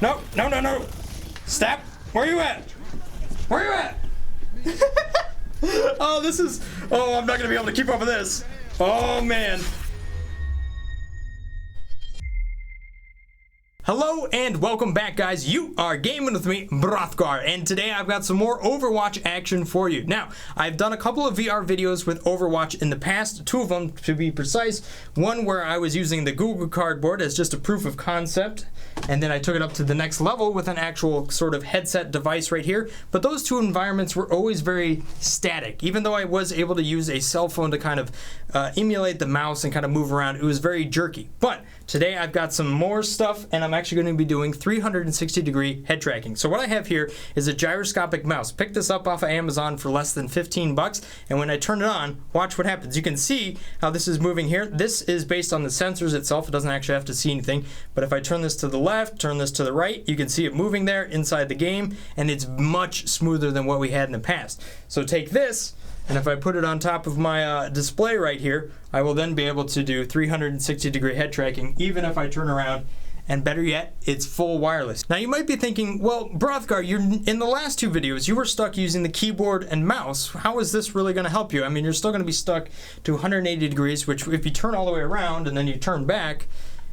No, no, no, no. Stop. Where you at? Where you at? Oh, this is... Oh, I'm not going to be able to keep up with this. Oh, man. Hello and welcome back, guys. You are gaming with me, Brothgar, and today I've got some more Overwatch action for you. Now, I've done a couple of VR videos with Overwatch in the past, 2 of them to be precise. One where I was using the Google Cardboard as just a proof of concept, and then I took it up to the next level with an actual sort of headset device right here. But those 2 environments were always very static. Even though I was able to use a cell phone to kind of emulate the mouse and kind of move around, it was very jerky. But today I've got some more stuff, and I'm actually going to be doing 360-degree head tracking. So what I have here is a gyroscopic mouse. Picked this up off of Amazon for less than 15 bucks, and when I turn it on, watch what happens. You can see how this is moving here. This is based on the sensors itself. It doesn't actually have to see anything, but if I turn this to the left, turn this to the right, you can see it moving there inside the game, and it's much smoother than what we had in the past. So take this, and if I put it on top of my display right here, I will then be able to do 360-degree head tracking, even if I turn around, and better yet, it's full wireless. Now you might be thinking, well, Brothgar, in the last 2 videos, you were stuck using the keyboard and mouse. How is this really gonna help you? I mean, you're still gonna be stuck to 180 degrees, which if you turn all the way around and then you turn back,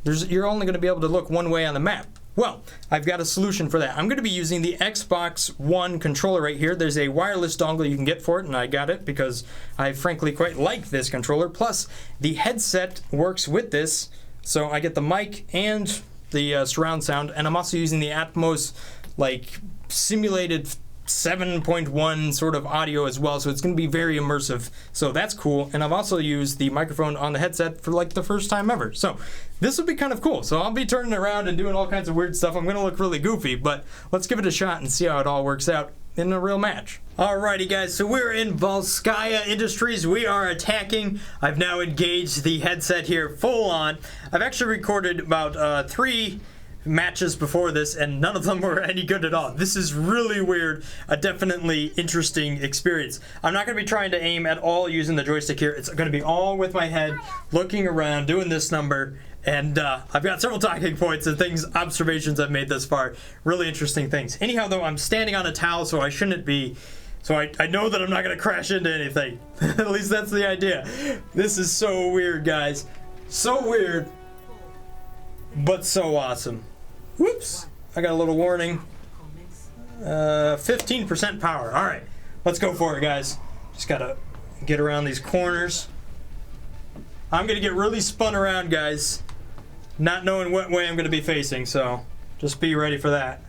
you're only gonna be able to look one way on the map. Well, I've got a solution for that. I'm going to be using the Xbox One controller right here. There's a wireless dongle you can get for it, and I got it because I frankly quite like this controller. Plus, the headset works with this, so I get the mic and the surround sound, and I'm also using the Atmos, like, simulated 7.1 sort of audio as well, so it's going to be very immersive, so that's cool. And I've also used the microphone on the headset for like the first time ever, so this will be kind of cool. So I'll be turning around and doing all kinds of weird stuff. I'm going to look really goofy, but let's give it a shot and see how it all works out in a real match. Alrighty guys, so we're in Volskaya Industries. We are attacking. I've now engaged the headset here full on. I've actually recorded about 3 matches before this, and none of them were any good at all. This is really weird, a definitely interesting experience. I'm not going to be trying to aim at all using the joystick here. It's going to be all with my head, looking around, doing this number, and I've got several talking points and things, observations I've made thus far. Really interesting things. Anyhow, though, I'm standing on a towel, so I shouldn't be, so I know that I'm not going to crash into anything. At least that's the idea. This is so weird, guys. So weird, but so awesome. Whoops, I got a little warning. 15% power. All right, let's go for it, guys. Just gotta get around these corners. I'm gonna get really spun around, guys, not knowing what way I'm gonna be facing, so just be ready for that.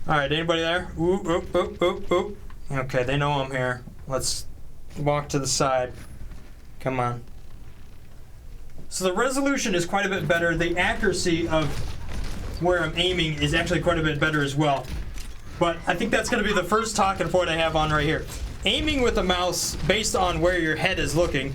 All right, anybody there? Oop, oop, oop, oop, oop. Okay, they know I'm here. Let's walk to the side. Come on. So the resolution is quite a bit better. The accuracy of where I'm aiming is actually quite a bit better as well. But I think that's going to be the first talking point I have on right here. Aiming with a mouse based on where your head is looking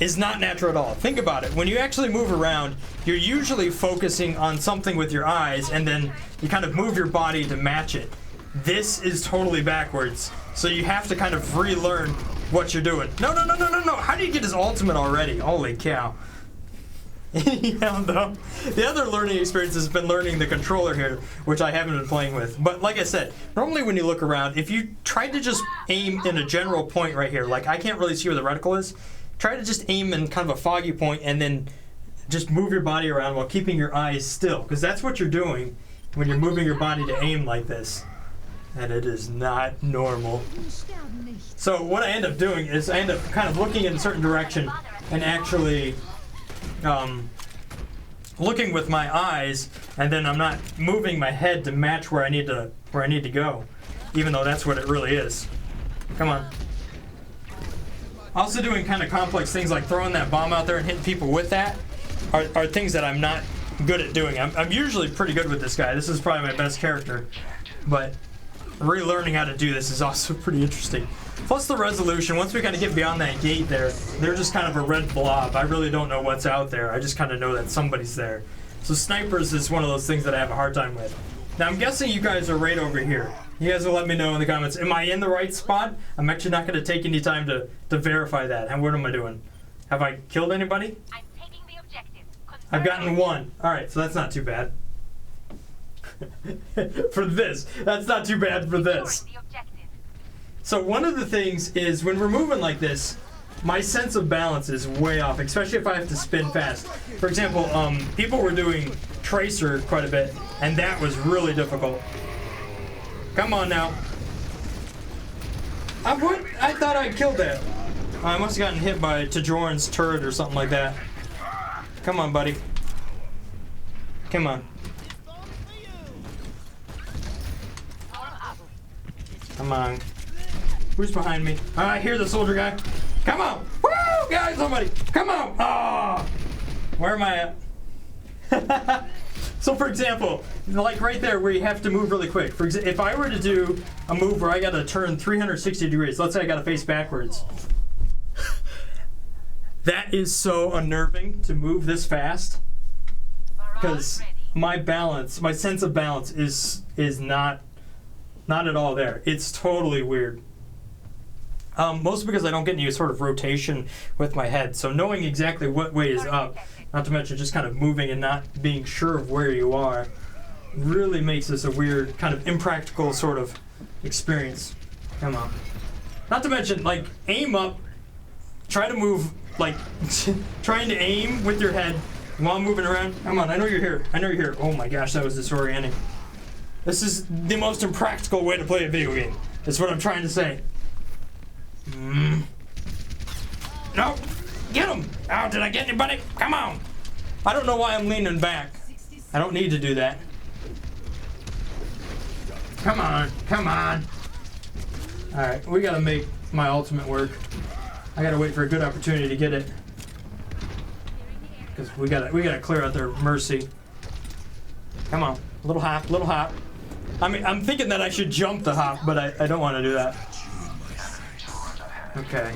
is not natural at all. Think about it. When you actually move around, you're usually focusing on something with your eyes, and then you kind of move your body to match it. This is totally backwards. So you have to kind of relearn what you're doing. No, no, no, no, no, no. How do you get his ultimate already? Holy cow. Yeah, though. The other learning experience has been learning the controller here, which I haven't been playing with. But like I said, normally when you look around, if you try to just aim in a general point right here, like I can't really see where the reticle is, try to just aim in kind of a foggy point and then just move your body around while keeping your eyes still, because that's what you're doing when you're moving your body to aim like this. And it is not normal. So what I end up doing is I end up kind of looking in a certain direction and actually looking with my eyes, and then I'm not moving my head to match where I need to go, even though that's what it really is. Come on. Also doing kind of complex things like throwing that bomb out there and hitting people with that are things that I'm not good at doing. I'm usually pretty good with this guy. This is probably my best character, but relearning how to do this is also pretty interesting. Plus the resolution, once we kind of get beyond that gate there, they're just kind of a red blob. I really don't know what's out there. I just kind of know that somebody's there. So snipers is one of those things that I have a hard time with. Now I'm guessing you guys are right over here. You guys will let me know in the comments. Am I in the right spot? I'm actually not going to take any time to verify that. And what am I doing? Have I killed anybody? I'm taking the objective. I've gotten 1. Alright, so that's not too bad. For this. That's not too bad for this. So one of the things is when we're moving like this, my sense of balance is way off, especially if I have to spin fast. For example, people were doing Tracer quite a bit, and that was really difficult. Come on now. I thought I killed that. I must have gotten hit by Tjorn's turret or something like that. Come on, buddy. Come on. Come on. Who's behind me? I hear the soldier guy. Come on! Woo! Guys, somebody! Come on! Oh! Where am I at? So for example, like right there where you have to move really quick. For example, if I were to do a move where I gotta turn 360 degrees, let's say I gotta face backwards. That is so unnerving to move this fast. Because my balance, my sense of balance is not at all there. It's totally weird. Mostly because I don't get any sort of rotation with my head. So knowing exactly what way is up, not to mention just kind of moving and not being sure of where you are, really makes this a weird, kind of impractical sort of experience. Come on. Not to mention, like, aim up, try to move, like, trying to aim with your head while moving around. Come on, I know you're here. I know you're here. Oh my gosh, that was disorienting. This is the most impractical way to play a video game. That's what I'm trying to say. No! Get him! Oh, did I get anybody? Come on! I don't know why I'm leaning back. I don't need to do that. Come on, come on. Alright, we gotta make my ultimate work. I gotta wait for a good opportunity to get it. Because we gotta clear out their mercy. Come on, little hop, little hop. I mean, I'm thinking that I should jump the hop, but I don't want to do that. Okay.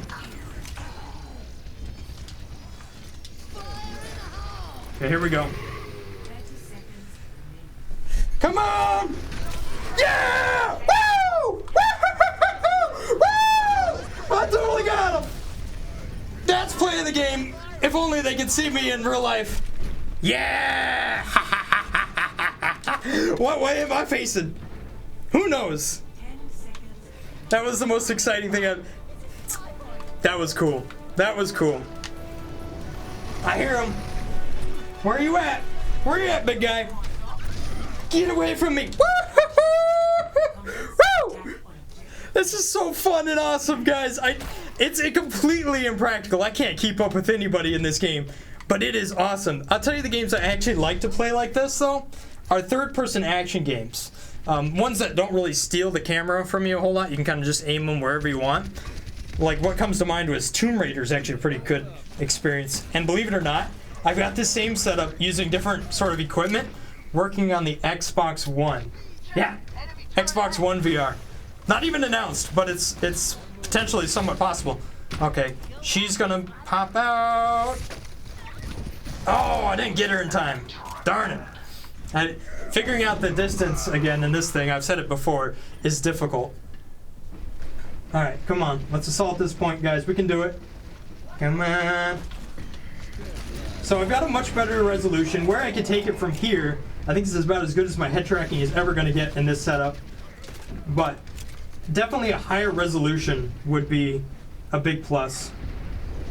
Okay, here we go. Come on! Yeah! Woo! Woo! I totally got him! That's playing the game. If only they could see me in real life. Yeah! What way am I facing? Who knows? That was the most exciting thing I've... That was cool. That was cool. I hear him. Where are you at? Where are you at, big guy? Get away from me. Woo! This is so fun and awesome, guys. It's completely impractical. I can't keep up with anybody in this game, but it is awesome. I'll tell you the games I actually like to play like this, though, are third-person action games. Ones that don't really steal the camera from you a whole lot. You can kind of just aim them wherever you want. Like, what comes to mind was Tomb Raider is actually a pretty good experience. And believe it or not, I've got this same setup using different sort of equipment working on the Xbox One. Yeah, Xbox One VR. Not even announced, but it's potentially somewhat possible. Okay, she's gonna pop out. Oh, I didn't get her in time. Darn it. Figuring out the distance again in this thing, I've said it before, is difficult. Alright, come on. Let's assault this point, guys. We can do it. Come on. So I've got a much better resolution. Where I can take it from here, I think this is about as good as my head tracking is ever going to get in this setup. But definitely a higher resolution would be a big plus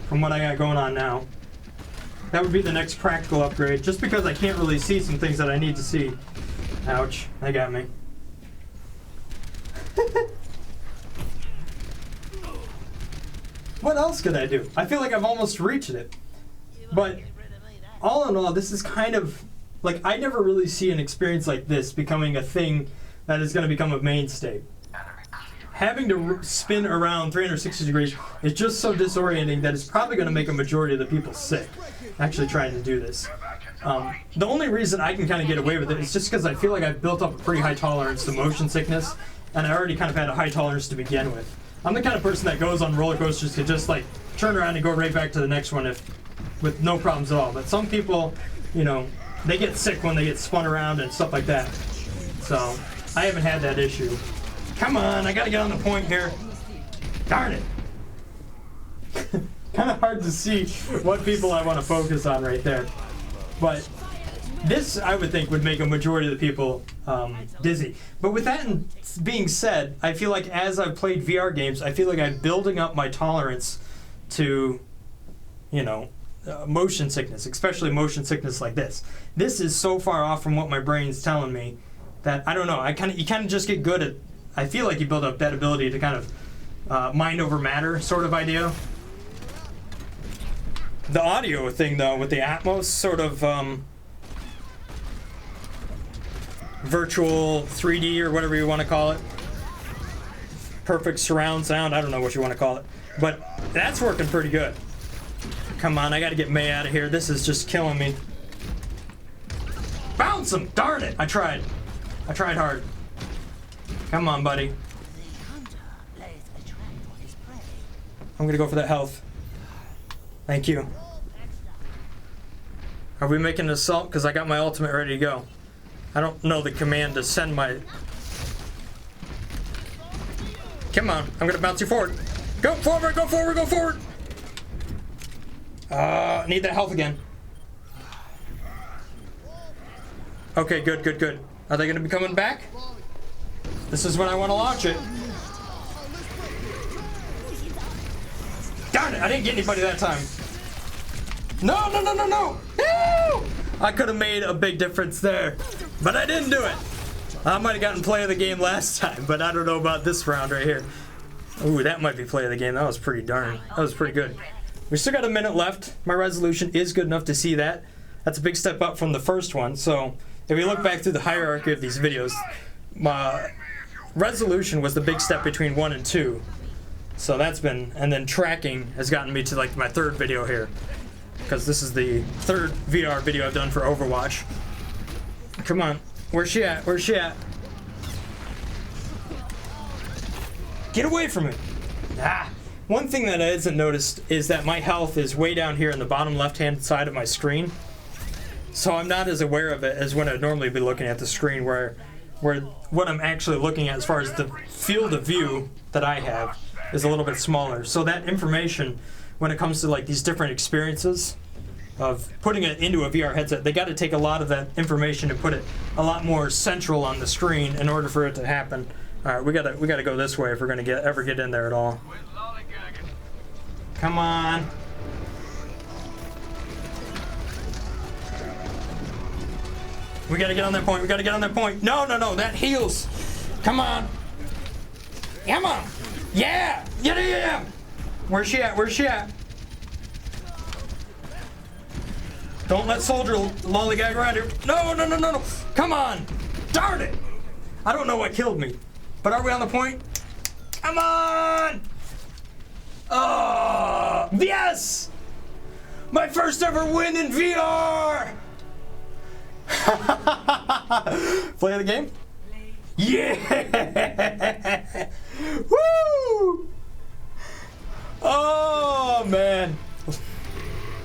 from what I got going on now. That would be the next practical upgrade, just because I can't really see some things that I need to see. Ouch, they got me. What else could I do? I feel like I've almost reached it. But all in all, this is kind of, like, I never really see an experience like this becoming a thing that is going to become a mainstay. Having to spin around 360 degrees is just so disorienting that it's probably going to make a majority of the people sick actually trying to do this. The only reason I can kind of get away with it is just because I feel like I've built up a pretty high tolerance to motion sickness, and I already kind of had a high tolerance to begin with. I'm the kind of person that goes on roller coasters to just like turn around and go right back to the next one with no problems at all. But some people, you know, they get sick when they get spun around and stuff like that. So I haven't had that issue. Come on, I gotta get on the point here. Darn it. Kind of hard to see what people I want to focus on right there. But this, I would think, would make a majority of the people dizzy. But with that being said, I feel like as I've played VR games, I feel like I'm building up my tolerance to, you know, motion sickness, especially motion sickness like this. This is so far off from what my brain's telling me that, I don't know, you kind of just get good at, I feel like you build up that ability to kind of mind over matter sort of idea. The audio thing, though, with the Atmos sort of virtual 3D or whatever you want to call it, perfect surround sound, I don't know what you want to call it, but that's working pretty good. Come on, I gotta get May out of here. This is just killing me. Bounce him! Darn it! I tried hard. Come on, buddy. I'm gonna go for that health. Thank you. Are we making an assault? Because I got my ultimate ready to go. I don't know the command to send my... Come on, I'm gonna bounce you forward. Go forward, go forward, go forward! Need that health again. Okay, good, good, good. Are they gonna be coming back? This is when I want to launch it. Darn it, I didn't get anybody that time. No, no, no, no, no! No! I could have made a big difference there, but I didn't do it. I might have gotten play of the game last time, but I don't know about this round right here. Ooh, that might be play of the game. That was pretty good. We still got a minute left. My resolution is good enough to see that. That's a big step up from the first one. So if we look back through the hierarchy of these videos, my resolution was the big step between 1 and 2. So that's been, and then tracking has gotten me to like my third video here, because this is the third VR video I've done for Overwatch. Come on, where's she at? Where's she at? Get away from me! Ah. One thing that I hasn't noticed is that my health is way down here in the bottom left-hand side of my screen. So I'm not as aware of it as when I'd normally be looking at the screen, where what I'm actually looking at as far as the field of view that I have is a little bit smaller. So that information, when it comes to like these different experiences of putting it into a VR headset, they got to take a lot of that information and put it a lot more central on the screen in order for it to happen. All right, we gotta go this way if we're gonna ever get in there at all. Come on. We gotta get on that point. We gotta get on that point. No, no, no. That heals. Come on. Come on. Yeah. Yeah, yeah, yeah. Where's she at? Where's she at? Don't let soldier lollygag around here. No, no, no, no, no. Come on. Darn it. I don't know what killed me. But are we on the point? Come on. Oh, yes! My first ever win in VR! Play the game? Yeah! Woo! Oh, man.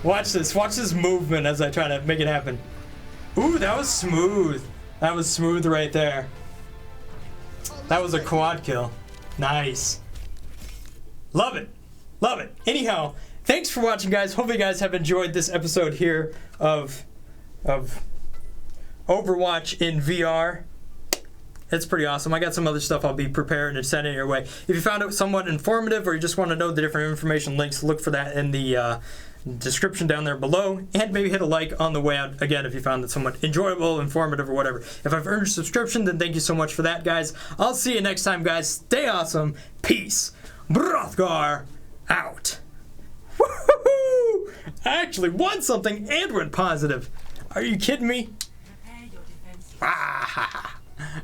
Watch this movement as I try to make it happen. Ooh, that was smooth. That was smooth right there. That was a quad kill. Nice. Love it. Love it. Anyhow, thanks for watching, guys. Hope you guys have enjoyed this episode here of Overwatch in VR. It's pretty awesome. I got some other stuff I'll be preparing and sending your way. If you found it somewhat informative or you just want to know the different information links, look for that in the description down there below, and maybe hit a like on the way out again if you found it somewhat enjoyable, informative, or whatever. If I've earned a subscription, then thank you so much for that, guys. I'll see you next time, guys. Stay awesome. Peace. Brothgar out. Woo-hoo-hoo! I actually won something and went positive. Are you kidding me? Ah.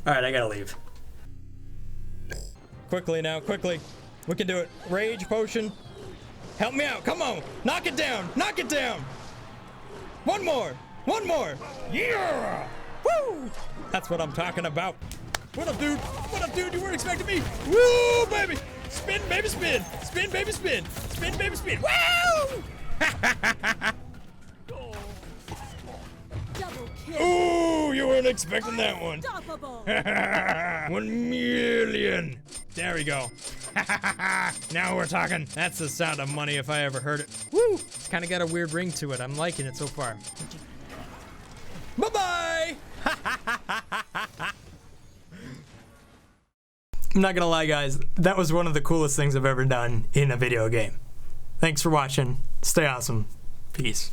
Alright, I gotta leave. Quickly now, quickly. We can do it. Rage potion. Help me out. Come on. Knock it down. Knock it down. One more. One more. Yeah. Woo. That's what I'm talking about. What up, dude? What up, dude? You weren't expecting me. Woo, baby. Spin, baby, spin. Spin, baby, spin. Spin, baby, spin. Woo! Ooh, you weren't expecting that one. 1 million. There we go. Now we're talking. That's the sound of money if I ever heard it. Woo! It's kind of got a weird ring to it. I'm liking it so far. I'm not gonna lie, guys. That was one of the coolest things I've ever done in a video game. Thanks for watching. Stay awesome. Peace.